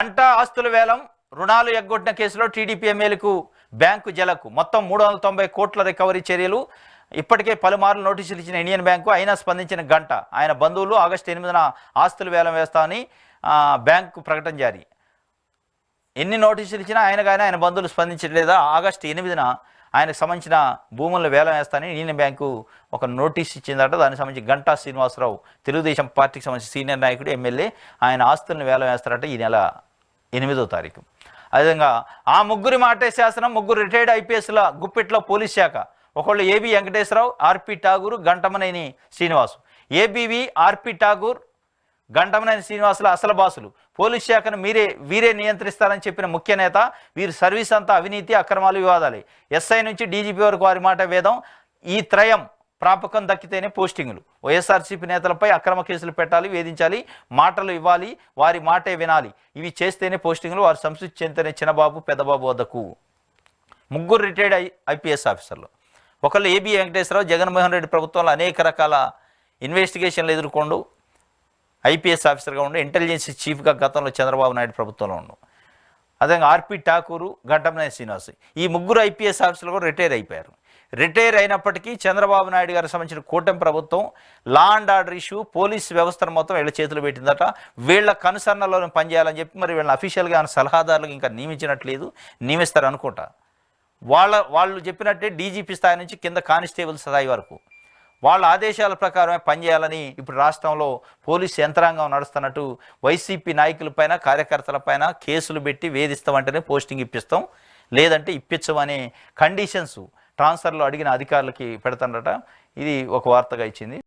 పంట ఆస్తుల వేలం రుణాలు ఎగ్గొట్టిన కేసులో టీడీపీ ఎమ్మెల్యేలకు బ్యాంకు జలకు మొత్తం 390 కోట్ల రికవరీ చర్యలు. ఇప్పటికే పలుమార్లు నోటీసులు ఇచ్చిన ఇండియన్ బ్యాంకు అయినా స్పందించిన గంట ఆయన బంధువులు ఆగస్టు 8న ఆస్తుల వేలం వేస్తామని బ్యాంకు ప్రకటన జారీ. ఎన్ని నోటీసులు ఇచ్చినా ఆయన బంధువులు స్పందించలేదా? ఆగస్టు 8న ఆయనకు సంబంధించిన భూములను వేలం వేస్తానని ఇండియన్ బ్యాంకు ఒక నోటీస్ ఇచ్చిందట. దానికి సంబంధించి గంటా శ్రీనివాసరావు తెలుగుదేశం పార్టీకి సంబంధించిన సీనియర్ నాయకుడు ఎమ్మెల్యే ఆయన ఆస్తులను వేలం వేస్తారట ఈ నెల 8వ తారీఖు. అదేవిధంగా ఆ ముగ్గురి మాటే శాసనం. ముగ్గురు రిటైర్డ్ ఐపీఎస్ల గుప్పిట్లో పోలీస్ శాఖ. ఒకళ్ళు ఏబి వెంకటేశ్వరరావు, ఆర్పి ఠాగూర్, గంటమనేని శ్రీనివాసు. ఏబీవి, ఆర్పి ఠాగూర్, గంటమనేని శ్రీనివాసుల అసలు బాసులు. పోలీస్ శాఖను వీరే నియంత్రిస్తారని చెప్పిన ముఖ్య నేత. వీరి సర్వీస్ అంతా అవినీతి, అక్రమాలు, వివాదాలే. ఎస్ఐ నుంచి డీజీపీ వరకు వారి మాట వేదం. ఈ త్రయం ప్రాపకం దక్కితేనే పోస్టింగులు. వైఎస్ఆర్సీపీ నేతలపై అక్రమ కేసులు పెట్టాలి, వేధించాలి, మాటలు ఇవ్వాలి, వారి మాటే వినాలి. ఇవి చేస్తేనే పోస్టింగులు. వారు సంతృప్తి చెందితేనే చిన్నబాబు, పెద్దబాబు వద్దకు. ముగ్గురు రిటైర్డ్ ఐపీఎస్ ఆఫీసర్లు. ఒకళ్ళు ఏబి వెంకటేశ్వరరావు జగన్మోహన్ రెడ్డి ప్రభుత్వంలో అనేక రకాల ఇన్వెస్టిగేషన్లు ఎదుర్కొండు ఐపీఎస్ ఆఫీసర్గా ఉండి, ఇంటెలిజెన్స్ చీఫ్గా గతంలో చంద్రబాబు నాయుడు ప్రభుత్వంలో ఉండు. అదేవిధంగా ఆర్పి ఠాకూరు, గంటమనేని శ్రీనివాస్. ఈ ముగ్గురు ఐపీఎస్ ఆఫీసర్లు కూడా రిటైర్ అయిపోయారు. రిటైర్ అయినప్పటికీ చంద్రబాబు నాయుడు గారికి సంబంధించిన కూటమి ప్రభుత్వం law and order issue, police వ్యవస్థను మొత్తం వీళ్ళ చేతులు పెట్టిందట. వీళ్ళ కనుసరణలో పనిచేయాలని చెప్పి మరి వీళ్ళని అఫీషియల్గా సలహాదారులకు ఇంకా నియమించినట్లేదు. నియమిస్తారు అనుకుంటా. వాళ్ళు చెప్పినట్టే డీజీపీ స్థాయి నుంచి కింద కానిస్టేబుల్ స్థాయి వరకు వాళ్ళ ఆదేశాల ప్రకారమే పనిచేయాలని ఇప్పుడు రాష్ట్రంలో పోలీసు యంత్రాంగం నడుస్తున్నట్టు వైసీపీ నాయకులపైన, కార్యకర్తలపైన కేసులు పెట్టి వేధిస్తామంటేనే పోస్టింగ్ ఇప్పిస్తాం, లేదంటే ఇప్పించమనే కండిషన్స్ ట్రాన్స్ఫర్లో అడిగిన అధికారులకి పెడతారట. ఇది ఒక వార్తగా ఇచ్చింది.